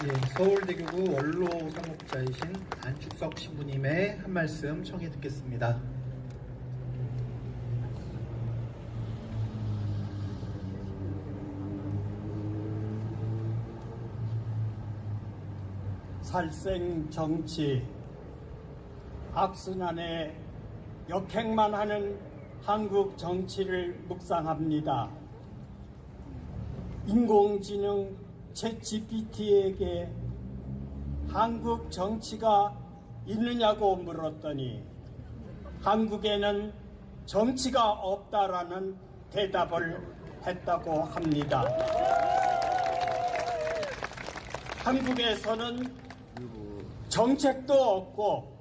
예, 서울대교구 원로 사목자이신 안축석 신부님의 한 말씀 청해 듣겠습니다. 살생 정치, 악순환에 역행만 하는 한국 정치를 묵상합니다. 인공지능 챗GPT에게 한국 정치가 있느냐고 물었더니 한국에는 정치가 없다라는 대답을 했다고 합니다. 한국에서는 정책도 없고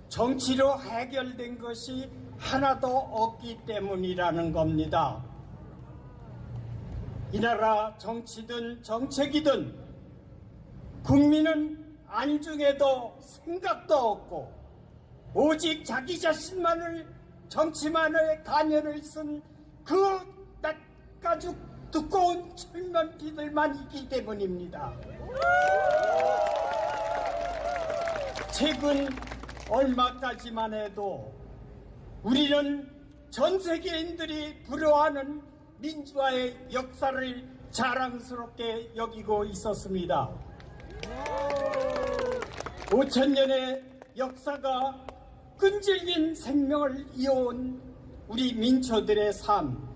정치로 해결된 것이 하나도 없기 때문이라는 겁니다. 이 나라 정치든 정책이든 국민은 안중에도 생각도 없고 오직 자기 자신만을 정치만의 가면을 쓴 그 낯가죽 두꺼운 철면피들만 있기 때문입니다. 최근 얼마까지만 해도 우리는 전 세계인들이 부러워하는 민주화의 역사를 자랑스럽게 여기고 있었습니다. 5,000년의 역사가 끈질긴 생명을 이어온 우리 민초들의 삶,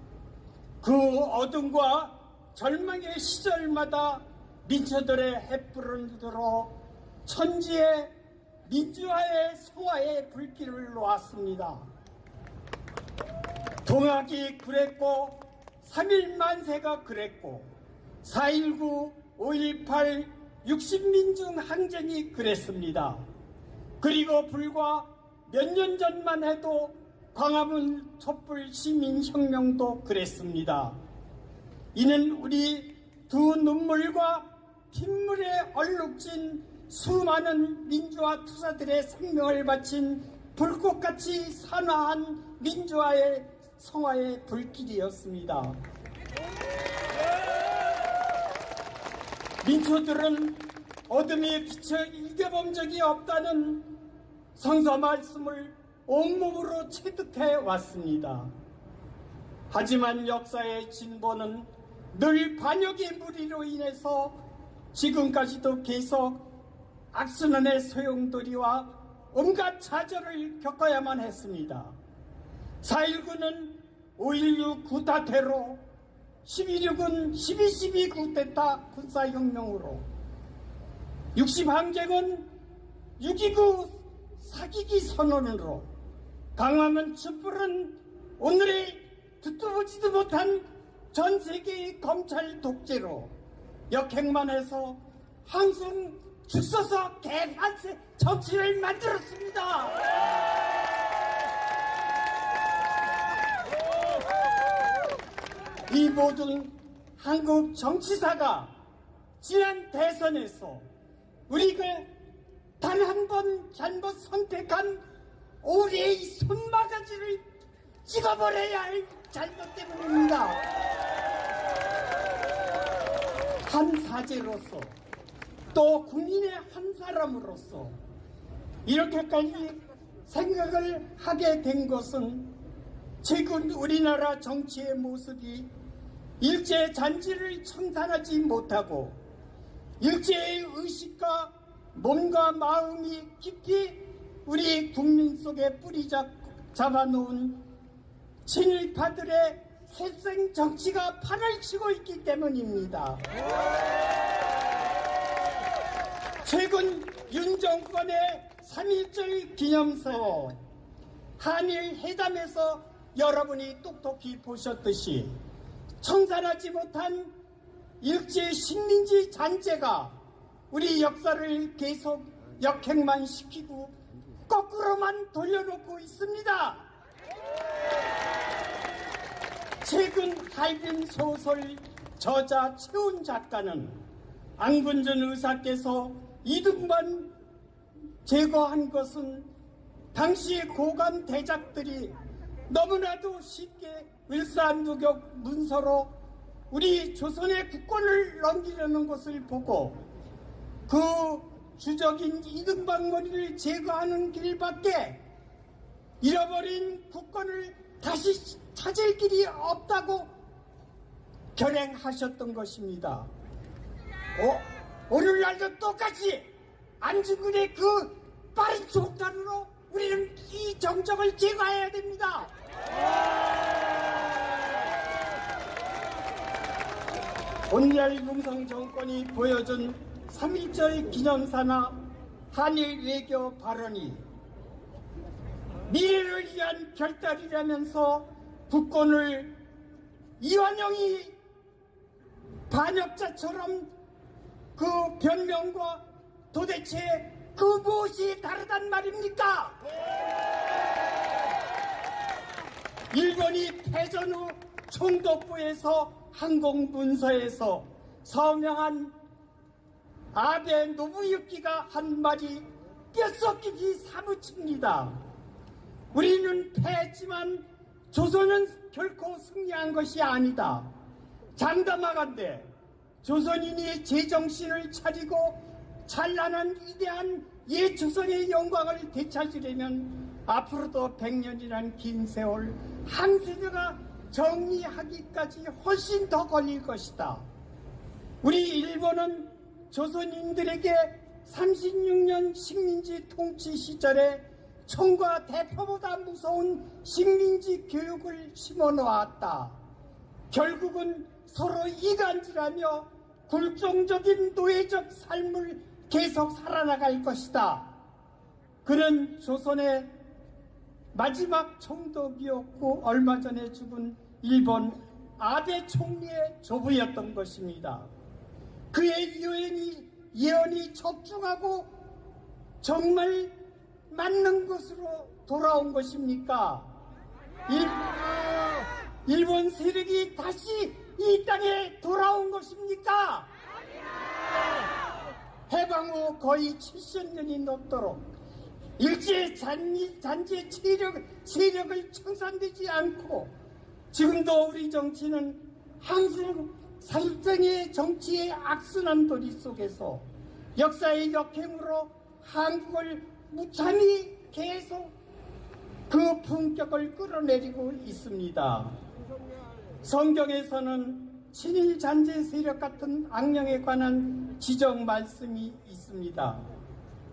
그 어둠과 절망의 시절마다 민초들의 횃불을 들어 천지의 민주화의 성화의 불길을 놓았습니다. 동학이 그랬고 3.1 만세가 그랬고 4.19, 5.18, 60민중 항쟁이 그랬습니다. 그리고 불과 몇 년 전만 해도 광화문 촛불 시민혁명도 그랬습니다. 이는 우리 두 눈물과 핏물에 얼룩진 수많은 민주화 투사들의 생명을 바친 불꽃같이 산화한 민주화의 성화의 불길이었습니다. 민초들은 어둠이 비쳐 이겨본 적이 없다는 성서 말씀을 온몸으로 체득해 왔습니다. 하지만 역사의 진보는 늘 반역의 무리로 인해서 지금까지도 계속 악순환의 소용돌이와 온갖 좌절을 겪어야만 했습니다. 4.19는 5.16 구타 테러, 12.6은 12.12 구테타 군사혁명으로, 60 항쟁은 6.29 사기기 선언으로, 광화문 촛불은 오늘의 듣도 보지도 못한 전 세계의 검찰 독재로 역행만 해서 항상 죽서서 개판세 정치를 만들었습니다. 이 모든 한국 정치사가 지난 대선에서 우리가 단 한 번 잘못 선택한 우리의 손바가지를 찍어버려야 할 잘못 때문입니다. 한 사제로서 또 국민의 한 사람으로서 이렇게까지 생각을 하게 된 것은 최근 우리나라 정치의 모습이 일제의 잔재를 청산하지 못하고 일제의 의식과 몸과 마음이 깊이 우리 국민 속에 뿌리 잡아놓은 친일파들의 셋생 정치가 판을 치고 있기 때문입니다. 최근 윤 정권의 3.1절 기념서 한일 회담에서 여러분이 똑똑히 보셨듯이 청산하지 못한 일제 식민지 잔재가 우리 역사를 계속 역행만 시키고 거꾸로만 돌려놓고 있습니다. 최근 할빈 소설 저자 최훈 작가는 안근전 의사께서 이등만 제거한 것은 당시 고관 대작들이 너무나도 쉽게 을사안두격 문서로 우리 조선의 국권을 넘기려는 것을 보고 그 주적인 이등박머리를 제거하는 길밖에 잃어버린 국권을 다시 찾을 길이 없다고 결행하셨던 것입니다. 오늘날도 똑같이 안중근의 그 빠른 종탄으로 우리는 이 정적을 제거해야 됩니다. 오늘날 문성 정권이 보여준 3.1절 기념사나 한일 외교 발언이 미래를 위한 결단이라면서 국권을 이완용이 반역자처럼 그 변명과 도대체 그 무엇이 다르단 말입니까? 일본이 패전 후 총독부에서 항공문서에서 서명한 아베 노부유키가 한 말이 뼛속 깊이 사무칩니다. 우리는 패했지만 조선은 결코 승리한 것이 아니다. 장담하건대 조선인이 제정신을 차리고 찬란한 위대한 옛조선의 영광을 되찾으려면 앞으로도 100년이란 긴 세월 한 세대가 정리하기까지 훨씬 더 걸릴 것이다. 우리 일본은 조선인들에게 36년 식민지 통치 시절에 총과 대포보다 무서운 식민지 교육을 심어놓았다. 결국은 서로 이간질하며 굴종적인 노예적 삶을 계속 살아나갈 것이다. 그는 조선의 마지막 총독이었고 얼마 전에 죽은 일본 아베 총리의 조부였던 것입니다. 그의 예언이 적중하고 정말 맞는 것으로 돌아온 것입니까? 일본 세력이 다시 이 땅에 돌아온 것입니까? 해방 후 거의 70년이 넘도록 일제 잔재 세력을 청산되지 않고 지금도 우리 정치는 항상 살생의 정치의 악순환 도리 속에서 역사의 역행으로 한국을 무참히 계속 그 품격을 끌어내리고 있습니다. 성경에서는 친일 잔재 세력 같은 악령에 관한 지적 말씀이 있습니다.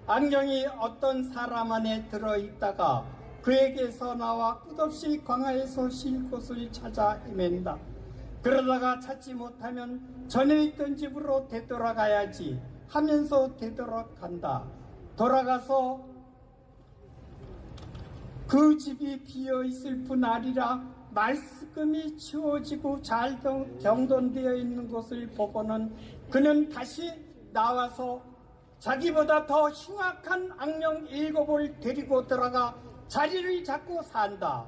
악령이 어떤 사람 안에 들어있다가 그에게서 나와 끝없이 광야에서 쉴 곳을 찾아 헤맨다. 그러다가 찾지 못하면 전에 있던 집으로 되돌아가야지 하면서 되돌아간다. 돌아가서 그 집이 비어있을 뿐 아니라 말끔히 치워지고 잘 정돈되어 있는 것을 보고는 그는 다시 나와서 자기보다 더 흉악한 악령 7을 데리고 들어가 자리를 잡고 산다.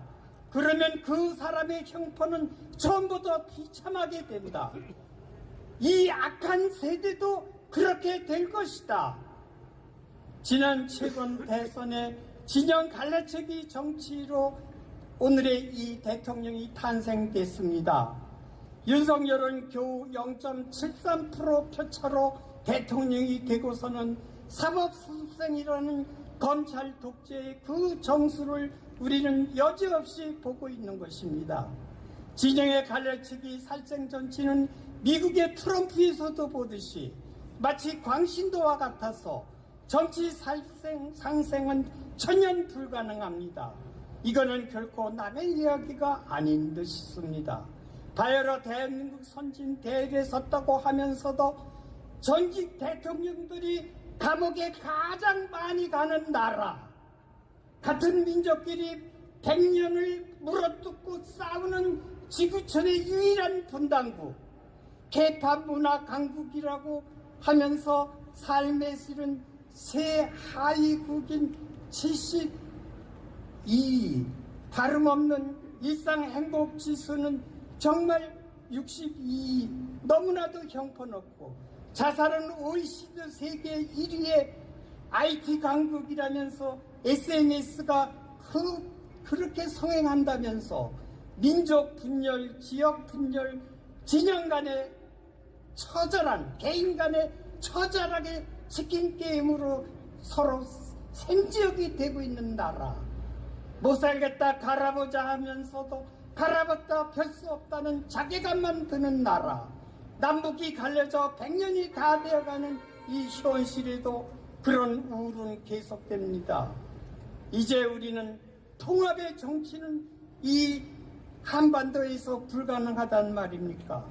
그러면 그 사람의 형편은 전부 다 비참하게 된다. 이 악한 세대도 그렇게 될 것이다. 지난 최근 대선의 진영 갈라치기 정치로 오늘의 이 대통령이 탄생됐습니다. 윤석열은 겨우 0.73% 표차로 대통령이 되고서는 사법수생이라는 검찰 독재의 그 정수를 우리는 여지없이 보고 있는 것입니다. 진영의 갈라치기 살생 정치는 미국의 트럼프에서도 보듯이 마치 광신도와 같아서 정치 상생은 천연 불가능합니다. 이거는 결코 남의 이야기가 아닌 듯 싶습니다. 바야흐로 대한민국 선진 대열에 섰다고 하면서도 전직 대통령들이 감옥에 가장 많이 가는 나라, 같은 민족끼리 100년을 물어뜯고 싸우는 지구촌의 유일한 분단국, 개파 문화 강국이라고 하면서 삶의 실은 새 하위국인 72, 다름없는 일상 행복 지수는 정말 62, 너무나도 형편없고 자살은 OECD 세계 1위의 IT 강국이라면서 SNS가 그렇게 성행한다면서 민족 분열, 지역 분열, 진영 간의 처절한, 개인 간의 처절하게 치킨 게임으로 서로 생지역이 되고 있는 나라, 못 살겠다 갈아보자 하면서도 갈아봤다 별 수 없다는 자괴감만 드는 나라, 남북이 갈려져 100년이 다 되어가는 이 현실에도 그런 우울은 계속됩니다. 이제 우리는 통합의 정치는 이 한반도에서 불가능하단 말입니까?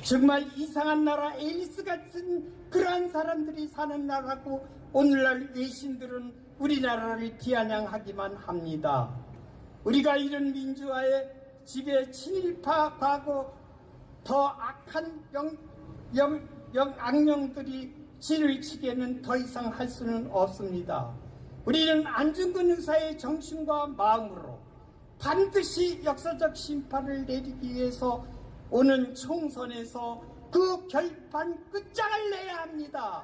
정말 이상한 나라, 에이스 같은 그러한 사람들이 사는 나라고 오늘날 외신들은 우리나라를 비아냥하기만 합니다. 우리가 이런 민주화의 지배 친일파 과거 더 악한 악령들이 진을 치게는 더 이상 할 수는 없습니다. 우리는 안중근 의사의 정신과 마음으로 반드시 역사적 심판을 내리기 위해서 오는 총선에서 그 결판 끝장을 내야 합니다.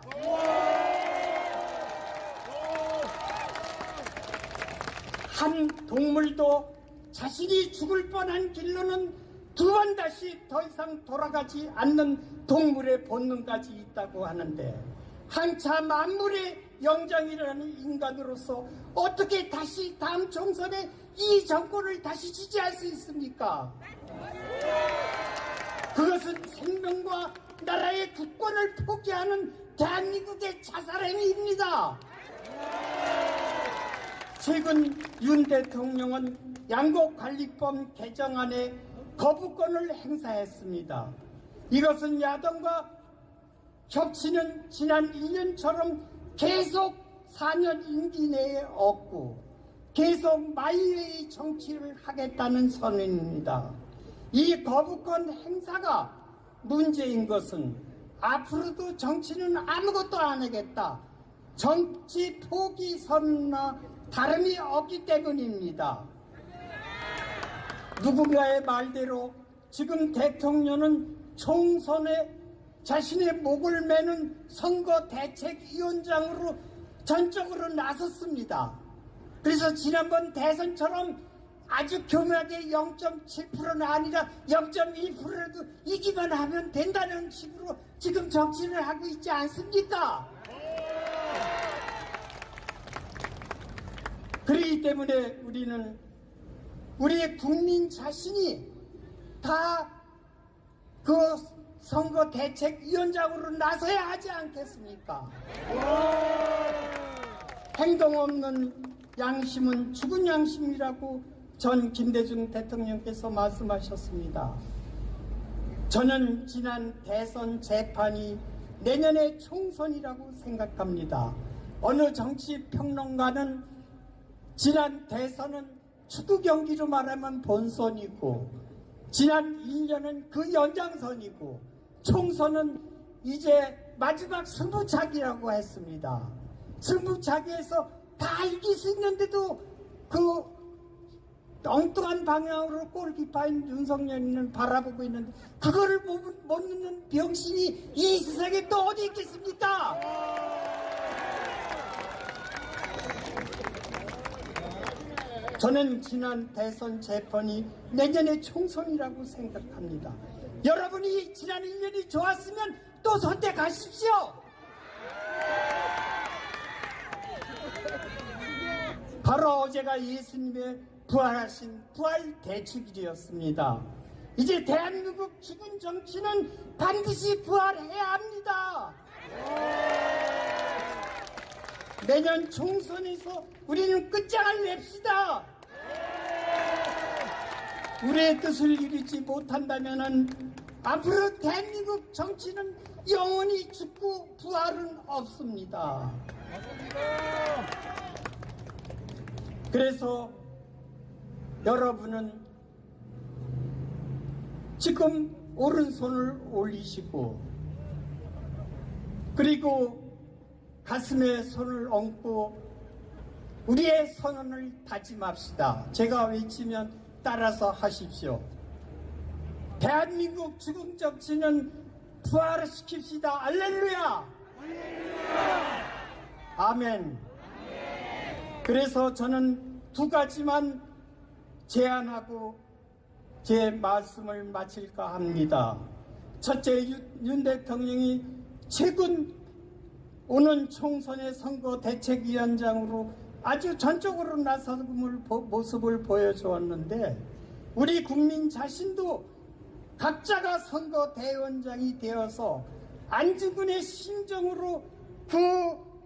한 동물도 자신이 죽을 뻔한 길로는 두 번 다시 더 이상 돌아가지 않는 동물의 본능까지 있다고 하는데, 한차 만물의 영장이라는 인간으로서 어떻게 다시 다음 총선에 이 정권을 다시 지지할 수 있습니까? 그것은 생명과 나라의 국권을 포기하는 대한민국의 자살행위입니다. 최근 윤 대통령은 양곡관리법 개정안에 거부권을 행사했습니다. 이것은 야당과 협치는 지난 1년처럼 계속 4년 임기 내에 없고 계속 마이웨이 정치를 하겠다는 선언입니다. 이 거부권 행사가 문제인 것은 앞으로도 정치는 아무것도 안 하겠다, 정치 포기 선언이나 다름이 없기 때문입니다. 누군가의 말대로 지금 대통령은 총선에 자신의 목을 매는 선거대책위원장으로 전적으로 나섰습니다. 그래서 지난번 대선처럼 아주 교묘하게 0.7%는 아니라 0.1%라도 이기만 하면 된다는 식으로 지금 정치를 하고 있지 않습니까? 그렇기 때문에 우리는 우리의 국민 자신이 다 그 선거대책위원장으로 나서야 하지 않겠습니까? 행동 없는 양심은 죽은 양심이라고 전 김대중 대통령께서 말씀하셨습니다. 저는 지난 대선 재판이 내년의 총선이라고 생각합니다. 어느 정치평론가는 지난 대선은 축구 경기로 말하면 본선이고 지난 1년은 그 연장선이고 총선은 이제 마지막 승부차기라고 했습니다. 승부차기에서 다 이길 수 있는데도 그 엉뚱한 방향으로 골키퍼인 윤석열이는 바라보고 있는데 그거를 못 넣는 병신이 이 세상에 또 어디 있겠습니까? 저는 지난 대선 재판이 내년의 총선이라고 생각합니다. 여러분이 지난 1년이 좋았으면 또 선택하십시오. 바로 어제가 예수님의 부활하신 부활 대축일이었습니다. 이제 대한민국 죽은 정치는 반드시 부활해야 합니다. 내년 총선에서 우리는 끝장을 냅시다. 우리의 뜻을 이루지 못한다면 앞으로 대한민국 정치는 영원히 죽고 부활은 없습니다. 그래서 여러분은 지금 오른손을 올리시고 그리고 가슴에 손을 얹고 우리의 선언을 다짐합시다. 제가 외치면 따라서 하십시오. 대한민국 죽음 정치는 부활시킵시다. 알렐루야! 알렐루야! 아멘. 그래서 저는 두 가지만 제안하고 제 말씀을 마칠까 합니다. 첫째, 윤 대통령이 최근 오는 총선의 선거 대책위원장으로 아주 전적으로 나선 모습을 보여주었는데 우리 국민 자신도 각자가 선거 대원장이 되어서 안중근의 심정으로 그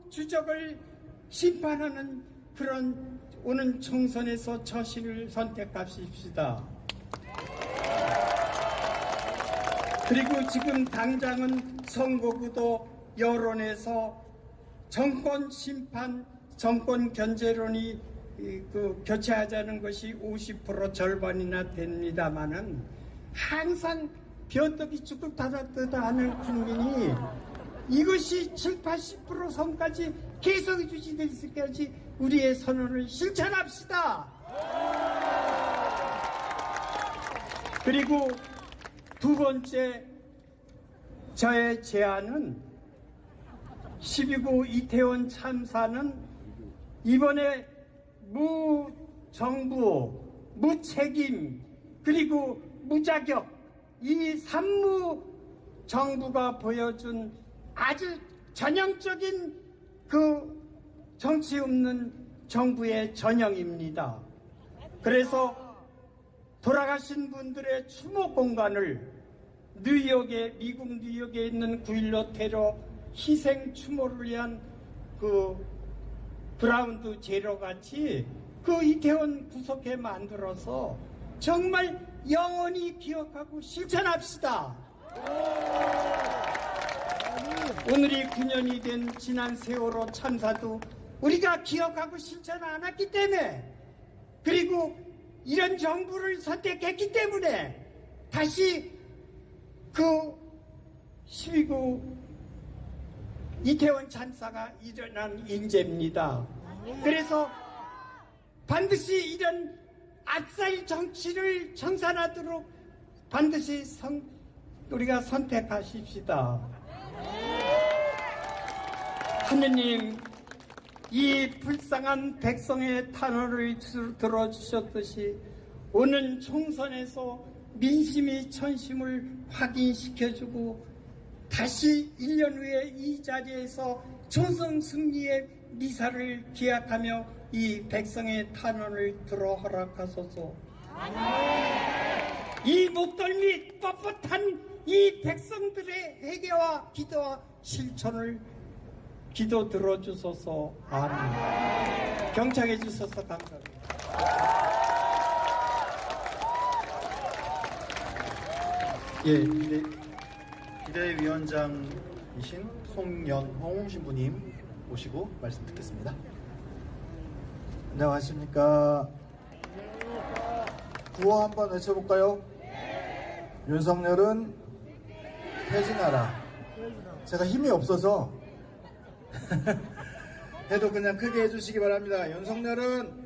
주적을 심판하는 그런 오는 총선에서 처신을 선택하십시다. 그리고 지금 당장은 선거구도 여론에서 정권 심판, 정권 견제론이 교체하자는 것이 50% 절반이나 됩니다마는 항상 변덕이 죽을 닫았다 하는 국민이 이것이 7, 80% 선까지 계속 유지될 수 있게까지 우리의 선언을 실천합시다. 그리고 두 번째 저의 제안은 12구 이태원 참사는 이번에 무정부, 무책임, 그리고 무자격 이 산무 정부가 보여준 아주 전형적인 그 정치 없는 정부의 전형입니다. 그래서 돌아가신 분들의 추모 공간을 미국 뉴욕에 있는 9.16 테러 희생 추모를 위한 그 그라운드 제로 같이 그 이태원 구석에 만들어서 정말 영원히 기억하고 실천합시다. 오늘이 9년이 된 지난 세월호 참사도 우리가 기억하고 실천 안 했기 때문에 그리고 이런 정부를 선택했기 때문에 다시 그 12구 이태원 참사가 일어난 인재입니다. 그래서 반드시 이런 악살 정치를 청산하도록 반드시 우리가 선택하십시다. 하느님, 이 불쌍한 백성의 탄원을 들어주셨듯이 오는 총선에서 민심이 천심을 확인시켜주고 다시 1년 후에 이 자리에서 총선 승리의 미사를 기약하며 이 백성의 탄원을 들어 허락하소서. 이 목덜미 뻣뻣한 이 백성들의 회개와 기도와 실천을 기도 들어주소서. 아멘. 경청해 주셔서 감사합니다. 예, 비대위원장이신 송연홍 신부님 모시고 말씀 듣겠습니다. 안녕하십니까. 구호 한번 외쳐볼까요? 윤석열은 퇴진하라. 제가 힘이 없어서 해도 그냥 크게 해주시기 바랍니다. 윤석열은